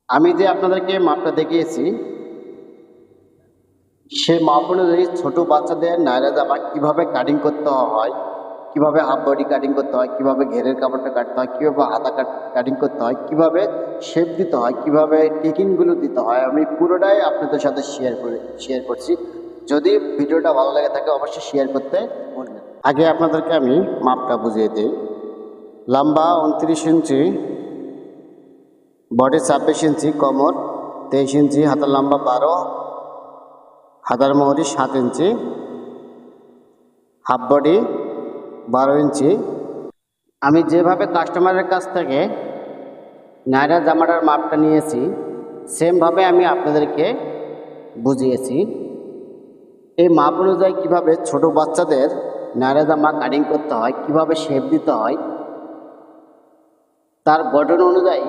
আমি যে আপনাদেরকে মাপটা দেখিয়েছি সে মাপ অনুযায়ী ছোট বাচ্চাদের নায়রা জামা কিভাবে কাটিং করতে হয়, কিভাবে হাফ বডি কাটিং করতে হয়, কিভাবে ঘেরের কাপড়টা কাটতে হয়, কিভাবে হাতা কাটিং করতে হয়, কিভাবে শেপ দিতে হয়, কিভাবে টেকিংগুলো দিতে হয়, আমি পুরোটাই আপনাদের সাথে শেয়ার করছি। যদি ভিডিওটা ভালো লাগে থাকে অবশ্যই শেয়ার করতে ভুলবেন। আগে আপনাদেরকে আমি মাপটা বুঝিয়ে দিই। লম্বা 29 ইঞ্চি, বডি 26 ইঞ্চি, কোমর 23 ইঞ্চি, হাতের লম্বা 12, হাতার মোহরি 7 ইঞ্চি, হাফ বডি 12 ইঞ্চি। আমি যেভাবে কাস্টমারের কাছ থেকে নায়রা জামাটার মাপটা নিয়েছি সেমভাবে আমি আপনাদেরকে বুঝিয়েছি। এই মাপ অনুযায়ী কীভাবে ছোট বাচ্চাদের নায়রা জামা কাটিং করতে হয়, কিভাবে শেপ দিতে হয়, তার গঠন অনুযায়ী